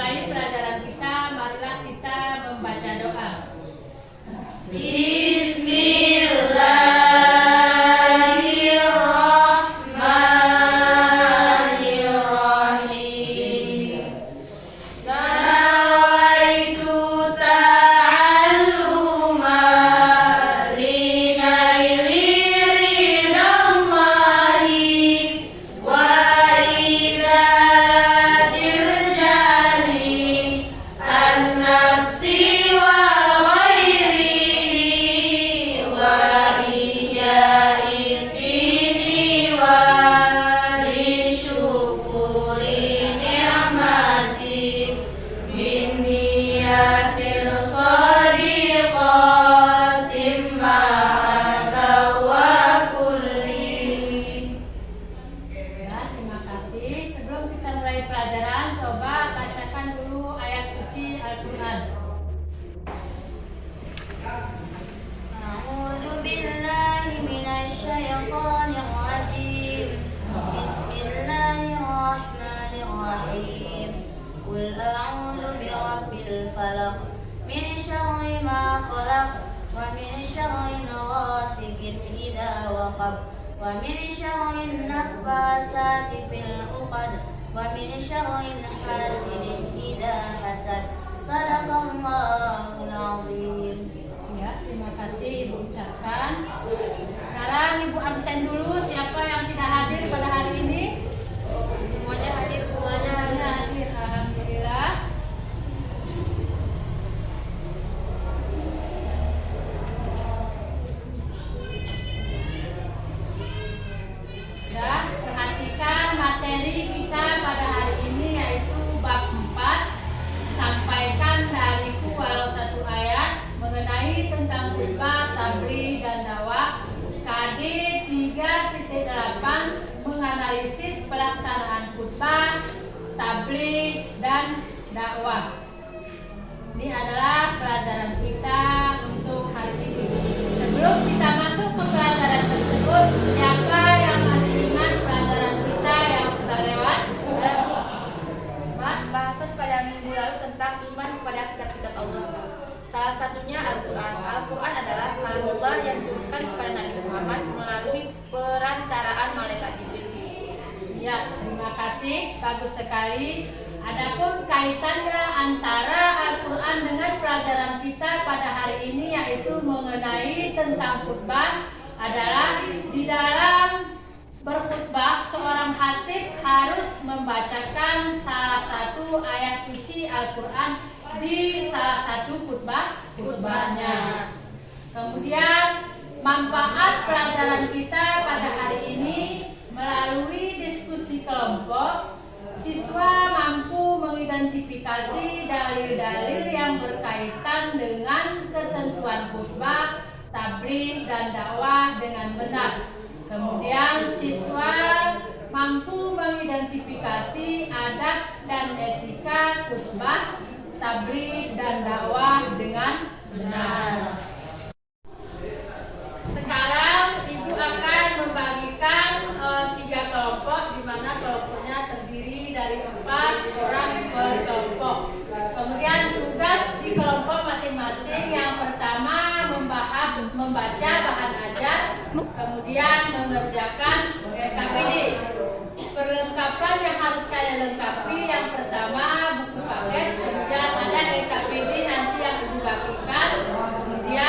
mulai pelajaran kita, marilah kita membaca doa. falaq min syarri ma khalaq wa min syarri ghasiqin idza waqab wa min syarri naffasati fil 'uqad wa min syarri hasidin idza hasad. Shadaqallahul azim. Ya, terima kasih Ibu ucapkan. Sekarang Ibu absen dulu. Siapa yang tidak hadir pada hari ini? Semuanya hadir, semuanya hadir. Alhamdulillah. Dan perhatikan materi kita pada hari ini yaitu bab 4. Sampaikan dariku walau satu ayat mengenai tentang khutbah, tabligh dan dakwah. KD 3.8 menganalisis pelaksanaan khutbah, tabligh dan dakwah. Ini adalah pelajaran kita untuk hari ini. Sebelum kita masuk ke pelajaran tersebut, siapa yang masih ingat pelajaran kita yang sudah lewat? Bahasan pada minggu lalu tentang iman kepada kitab-kitab Allah. Salah satunya Al-Quran. Al-Quran adalah kalamullah yang diturunkan kepada Nabi Muhammad melalui perantaraan malaikat Jibril. Ya, terima kasih. Bagus sekali. Adapun kaitannya antara Al-Quran dengan pelajaran kita pada hari ini yaitu mengenai tentang khutbah adalah di dalam berkhutbah seorang khatib harus membacakan salah satu ayat suci Al-Quran di salah satu khutbahnya. Kemudian manfaat pelajaran kita pada hari ini melalui diskusi kelompok, siswa mampu mengidentifikasi dalil-dalil yang berkaitan dengan ketentuan khutbah, tabligh dan dakwah dengan benar. Kemudian siswa mampu mengidentifikasi adab dan etika khutbah, tabligh dan dakwah dengan benar. Sekarang Ibu akan membagikan 3 kelompok, di mana kelompoknya terdiri dari 4 orang per kelompok. Kemudian tugas di kelompok masing-masing yang pertama membaca bahan ajar, kemudian mengerjakan LKPD. Perlengkapan yang harus kalian lengkapi yang pertama buku paket, kemudian ada LKPD nanti yang Ibu bagikan, kemudian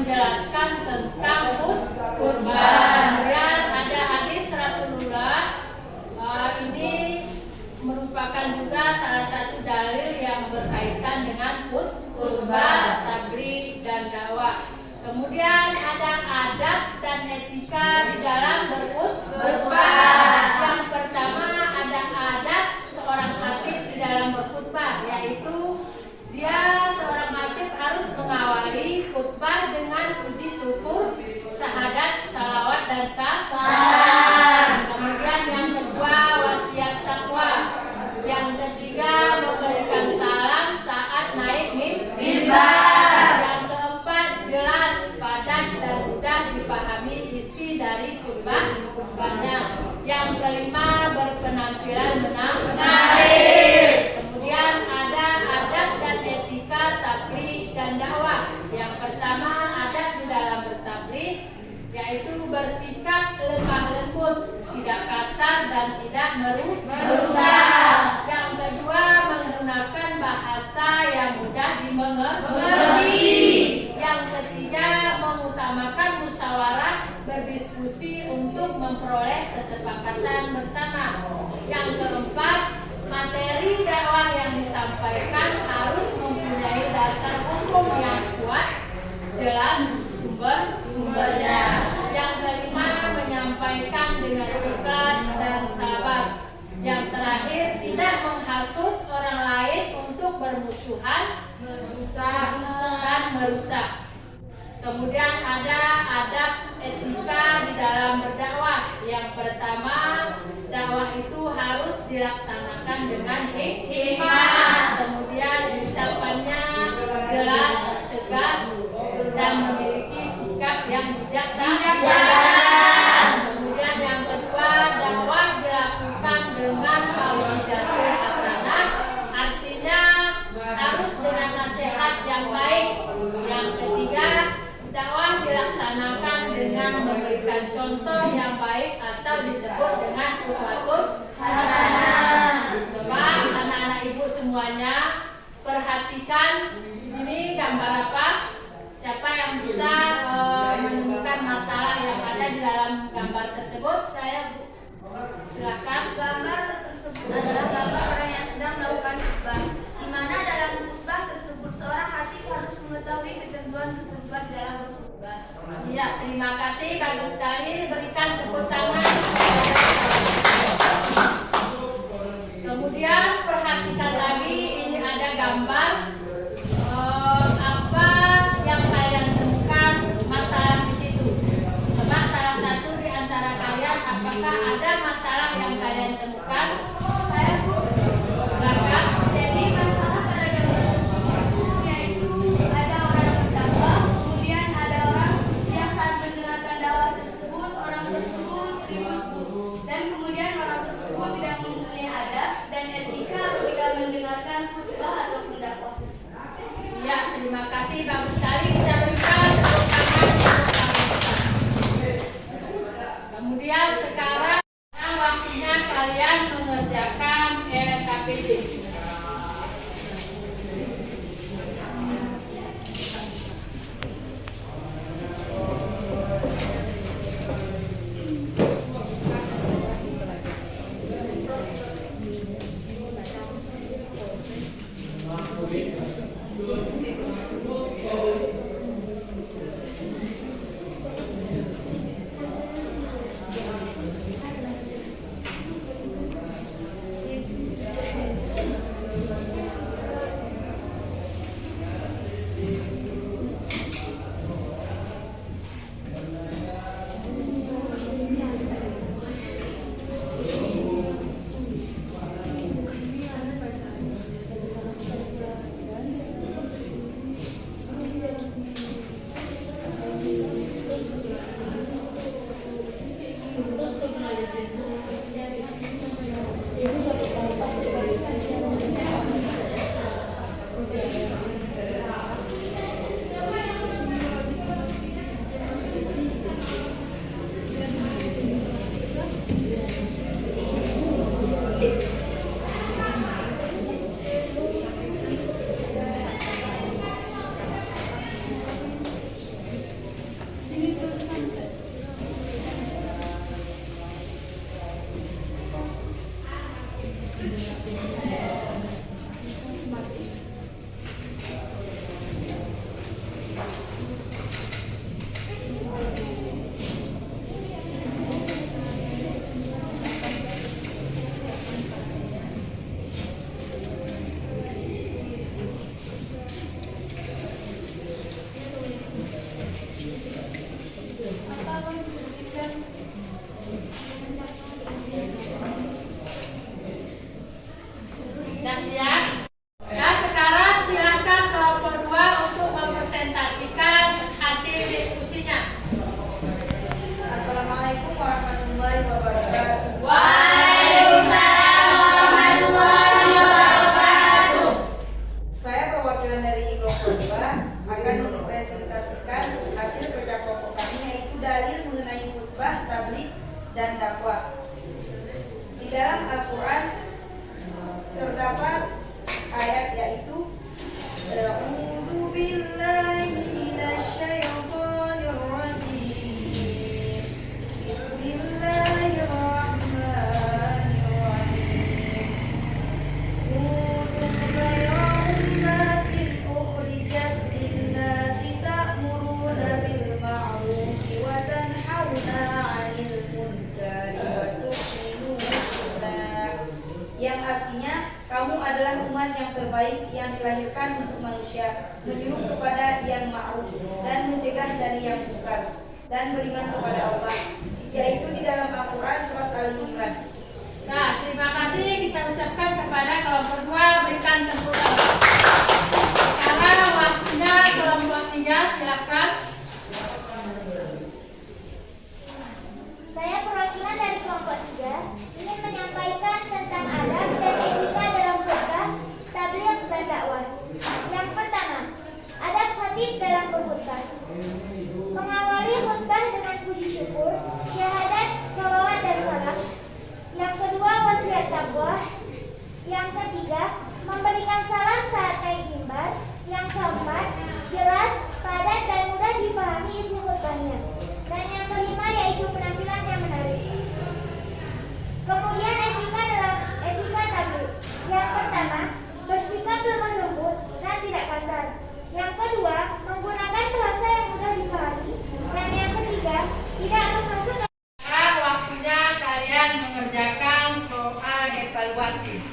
menjelaskan tentang kurban. Kemudian ada hadis Rasulullah. Ini merupakan juga salah satu dalil yang berkaitan dengan kurban, tabligh dan dakwah. Kemudian ada adab dan etika di dalam berkhutbah. Yang pertama ada adab seorang khatib di dalam berkhutbah, yaitu dia seorang khatib harus mengawali khutbah dengan puji syukur, syahadat, salawat dan salam. Kemudian yang kedua wasiat takwa. Yang ketiga memberikan salam saat naik mimbar. Yang keempat jelas, padat dan mudah dipahami isi dari khutbahnya. Yang kelima berpenampilan menarik. Kemudian ada adab dan etika tabligh dan dakwah. Yang pertama adab di dalam bertabligh, yaitu bersikap lemah lembut, tidak kasar dan tidak merusak. Yang kedua menggunakan bahasa yang mudah dimengerti. Yang ketiga mengutamakan musyawarah, berdiskusi untuk memperoleh kesepakatan bersama. Yang keempat, materi dakwah yang disampaikan harus mempunyai dasar hukum yang kuat, jelas sumbernya. Yang kelima, menyampaikan dengan ikhlas dan sabar. Yang terakhir, tidak menghasut orang lain untuk bermusuhan, dan merusak. Kemudian ada adab etika di dalam berdakwah. Yang pertama, dakwah itu harus dilaksanakan dengan hikmah. Kemudian ucapannya jelas, tegas, dan memiliki sikap yang bijaksana. Kemudian yang kedua, dakwah dilakukan dengan mau'izatul hasanah, artinya harus dengan nasihat yang baik. Yang ketiga, dakwah dilaksanakan dengan memberikan contoh yang baik atau disebut dengan uswatun hasanah. Coba anak-anak ibu semuanya perhatikan ini gambar apa? Siapa yang bisa menemukan masalah yang ada di dalam gambar tersebut? Saya, Bu. Silakan. Gambar tersebut adalah gambar orang yang sedang melakukan khutbah, di mana dalam khutbah tersebut seorang khatib harus mengetahui ketentuan-ketentuan di dalam berkhutbah. Iya, terima kasih. Bagus sekali. Berikan tepuk tangan. Kemudian perhatikan lagi, ini ada gambar apa yang kalian temukan masalah di situ. Coba salah satu di antara kalian, apakah ada masalah yang kalian temukan? Saya, Bu. Silakan. Jadi masalah pada gambar tersebut yaitu ada orang berdakwah, kemudian ada orang yang saat mendengarkan dakwah tersebut, orang tersebut ribut, dan kemudian orang tersebut tidak mempunyai adab dan etika ketika mendengarkan khutbah ataupun dakwah tersebut. Iya, terima kasih. Bagus sekali. Kita berikan tepuk tangan. Kemudian sekarang waktunya kalian mengerjakan LKPD. terbaik yang dilahirkan untuk manusia, menyuruh kepada yang ma'ruf dan mencegah dari yang munkar, dan beriman kepada Allah, yaitu di dalam Al-Quran surat Al-Imran. Nah, terima kasih kita ucapkan kepada kelompok 2, berikan tepuk tangan. Sekarang waktunya kelompok 3, silakan. Saya perwakilan dari kelompok 3 ingin menyampaikan tentang adab dan etika dalam khutbah, tabligh dan dakwah. Yang pertama, adab khatib dalam berkhutbah. Mengawali khutbah dengan puji syukur, syahadat, sholawat dan salam. Yang kedua, wasiat takwa. Yang ketiga, memberikan salam saat naik mimbar. Yang keempat, jelas, padat dan mudah dipahami isi khutbahnya. Dan yang kelima yaitu penampilan yang menarik. Kemudian etika tabligh. Yang pertama, bersikap lemah lembut dan tidak kasar. Yang kedua, menggunakan bahasa yang mudah dipahami. Dan yang ketiga, tidak bermaksud. Sekarang waktunya kalian mengerjakan soal evaluasi.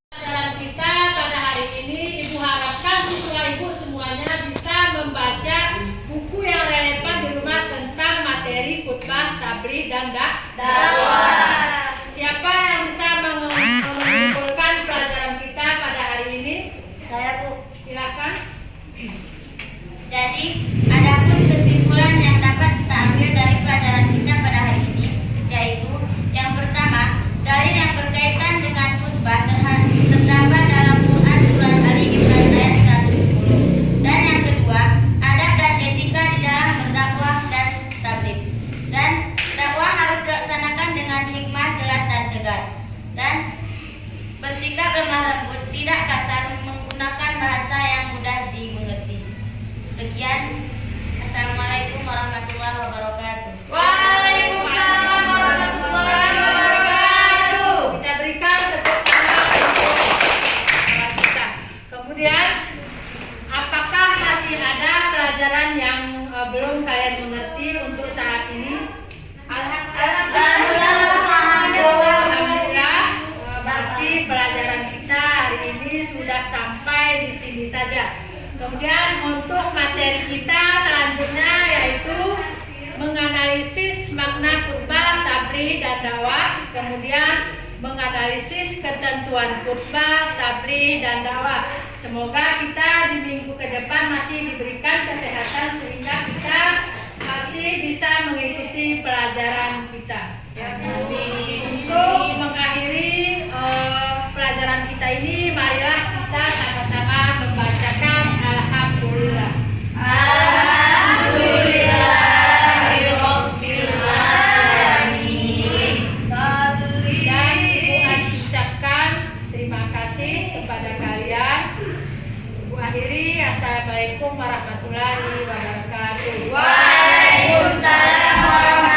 Pelajaran kita pada hari ini, Ibu harapkan siswa Ibu semuanya bisa membaca buku yang relevan di rumah tentang materi khutbah, tabligh dan dakwah. Siapa yang bisa mengumpulkan pelajaran kita pada hari ini? Saya, Bu. Silakan. Jadi, adapun kesimpulan yang dapat kita ambil dari pelajaran kita pada hari ini, yaitu yang pertama, dalil yang berkaitan dengan khutbah terdapat dalam Quran surat Ali Imran ayat 110. Dan yang kedua, adab dan etika di dalam berdakwah dan tabligh. Dan dakwah harus dilaksanakan dengan hikmah, jelas dan tegas. Dan bersikap lemah lembut, tidak kasar, menggunakan bahasa yang mudah dimengerti. Sekian, Assalamualaikum warahmatullahi wabarakatuh. Waalaikumsalam warahmatullahi wabarakatuh. Kita berikan tepuk tangan untuk kita. Kemudian, apakah masih ada pelajaran yang belum kalian mengerti untuk saat ini? Alhamdulillah, berarti pelajaran kita hari ini sudah sampai di sini saja. Kemudian untuk materi kita selanjutnya yaitu menganalisis makna khutbah, tabligh dan dakwah. Kemudian menganalisis ketentuan khutbah, tabligh dan dakwah. Semoga kita di minggu ke depan masih diberikan kesehatan sehingga kita masih bisa mengikuti pelajaran kita. Untuk mengakhiri pelajaran kita ini, marilah kita sama-sama membacakan Alhamdulillah. Alhamdulillahirabbil alamin. Dan Ibu ucapkan terima kasih kepada kalian. Ibu akhiri, assalamualaikum warahmatullahi wabarakatuh. Waalaikumsalam warahmatullahi